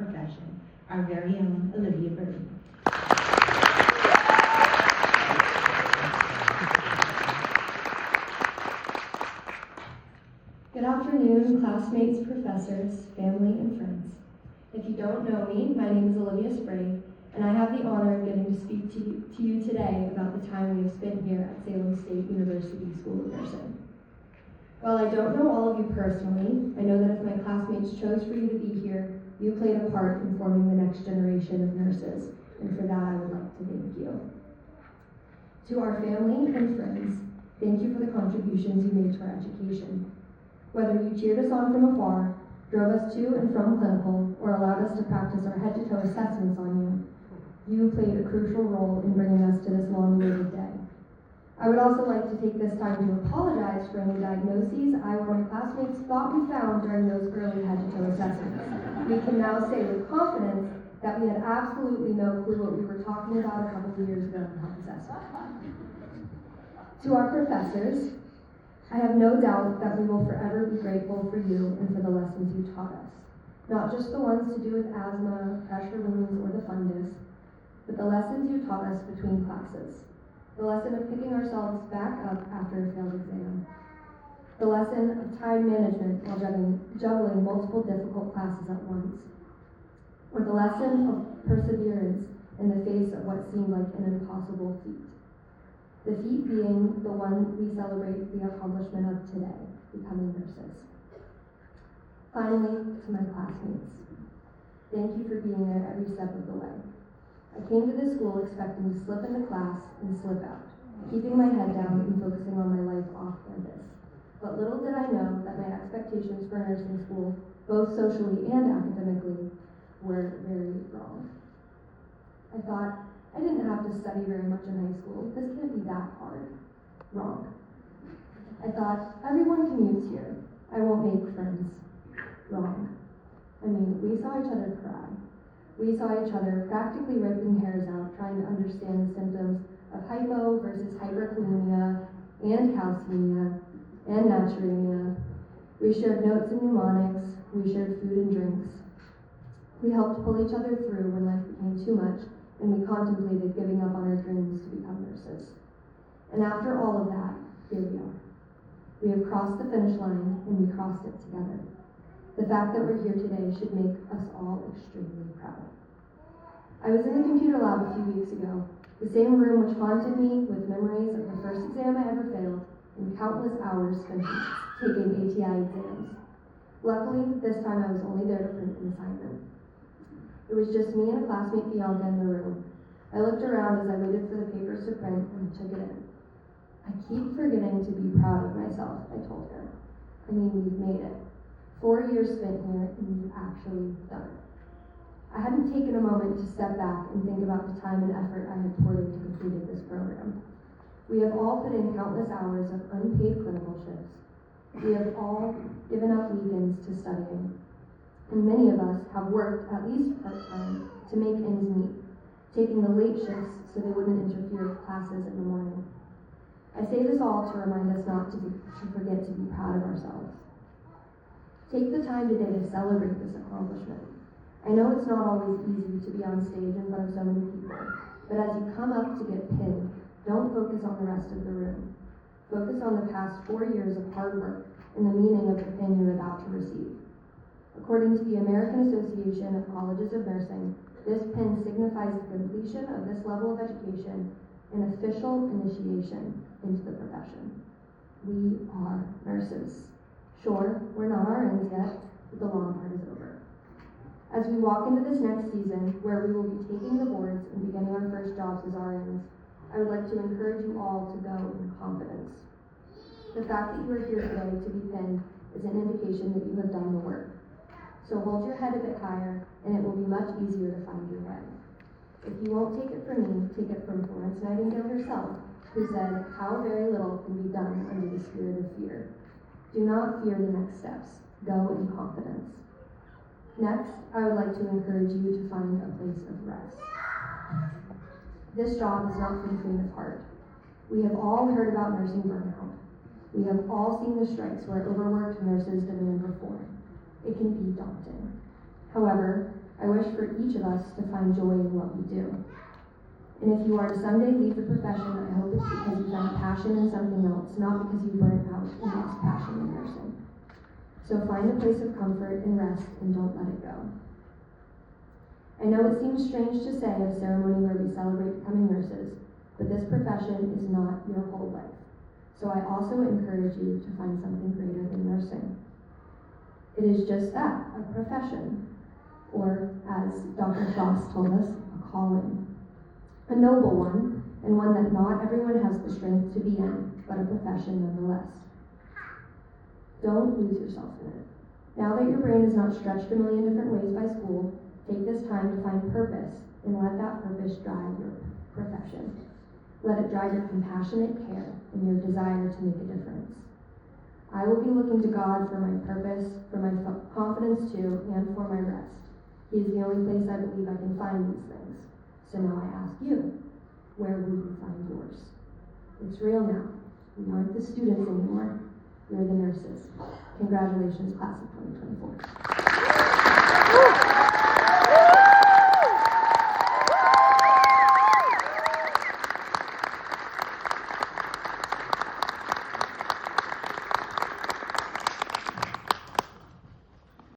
profession, our very own Olivia Bertie. Good afternoon, classmates, professors, family, and friends. If you don't know me, my name is Olivia Sprague, and I have the honor of getting to speak to you today about the time we have spent here at Salem State University School of Nursing. While I don't know all of you personally, I know that if my classmates chose for you to be here, you played a part in forming the next generation of nurses, and for that I would like to thank you. To our family and friends, thank you for the contributions you made to our education. Whether you cheered us on from afar, drove us to and from clinical, or allowed us to practice our head-to-toe assessments on you, you played a crucial role in bringing us to this long-awaited day. I would also like to take this time to apologize for any diagnoses I or my classmates thought we found during those early head-to-toe assessments. We can now say with confidence that we had absolutely no clue what we were talking about a couple of years ago in health assessment. To our professors, I have no doubt that we will forever be grateful for you and for the lessons you taught us. Not just the ones to do with asthma, pressure wounds, or the fungus, but the lessons you taught us between classes. The lesson of picking ourselves back up after a failed exam. The lesson of time management while juggling multiple difficult classes at once. Or the lesson of perseverance in the face of what seemed like an impossible feat. The feat being the one we celebrate the accomplishment of today, becoming nurses. Finally, to my classmates, thank you for being there every step of the way. I came to this school expecting to slip into class and slip out, keeping my head down and focusing on my life off campus. But little did I know that my expectations for nursing school, both socially and academically, were very wrong. I thought, I didn't have to study very much in high school. This can't be that hard. Wrong. I thought, everyone commutes here. I won't make friends. Wrong. I mean, we saw each other cry. We saw each other practically ripping hairs out, trying to understand the symptoms of hypo versus hyperkalemia and calcemia and natriuria. We shared notes and mnemonics. We shared food and drinks. We helped pull each other through when life became too much, and we contemplated giving up on our dreams to become nurses. And after all of that, here we are. We have crossed the finish line, and we crossed it together. The fact that we're here today should make us all extremely proud. I was in the computer lab a few weeks ago, the same room which haunted me with memories of the first exam I ever failed and countless hours spent taking ATI exams. Luckily, this time I was only there to print an assignment. It was just me and a classmate, Bianca, in the room. I looked around as I waited for the papers to print and took it in. I keep forgetting to be proud of myself, I told her. I mean, we've made it. 4 years spent here, and we've actually done it. I hadn't taken a moment to step back and think about the time and effort I had poured into completing this program. We have all put in countless hours of unpaid clinical shifts. We have all given up weekends to studying. And many of us have worked at least part-time to make ends meet, taking the late shifts so they wouldn't interfere with classes in the morning. I say this all to remind us not to forget to be proud of ourselves. Take the time today to celebrate this accomplishment. I know it's not always easy to be on stage in front of so many people, but as you come up to get pinned, don't focus on the rest of the room. Focus on the past 4 years of hard work and the meaning of the pin you're about to receive. According to the American Association of Colleges of Nursing, this pin signifies the completion of this level of education and official initiation into the profession. We are nurses. Sure, we're not RNs yet, but the long part is over. As we walk into this next season, where we will be taking the boards and beginning our first jobs as RNs, I would like to encourage you all to go in confidence. The fact that you are here today to be pinned is an indication that you have done the work. So hold your head a bit higher, and it will be much easier to find your way. If you won't take it from me, take it from Florence Nightingale herself, who said, "How very little can be done under the spirit of fear." Do not fear the next steps. Go in confidence. Next, I would like to encourage you to find a place of rest. This job is not for the faint of heart. We have all heard about nursing burnout. We have all seen the strikes where overworked nurses demand reform. It can be daunting. However, I wish for each of us to find joy in what we do. And if you are to someday leave the profession, I hope it's because you found passion in something else, not because you burned out and lost passion in nursing. So find a place of comfort and rest and don't let it go. I know it seems strange to say at a ceremony where we celebrate becoming nurses, but this profession is not your whole life. So I also encourage you to find something greater than nursing. It is just that, a profession, or as Dr. Frost told us, a calling. A noble one, and one that not everyone has the strength to be in, but a profession nonetheless. Don't lose yourself in it. Now that your brain is not stretched a million different ways by school, take this time to find purpose, and let that purpose drive your profession. Let it drive your compassionate care and your desire to make a difference. I will be looking to God for my purpose, for my confidence too, and for my rest. He is the only place I believe I can find these things. So now I ask you, where will you find yours? It's real now. We aren't the students anymore. We're the nurses. Congratulations, class of 2024.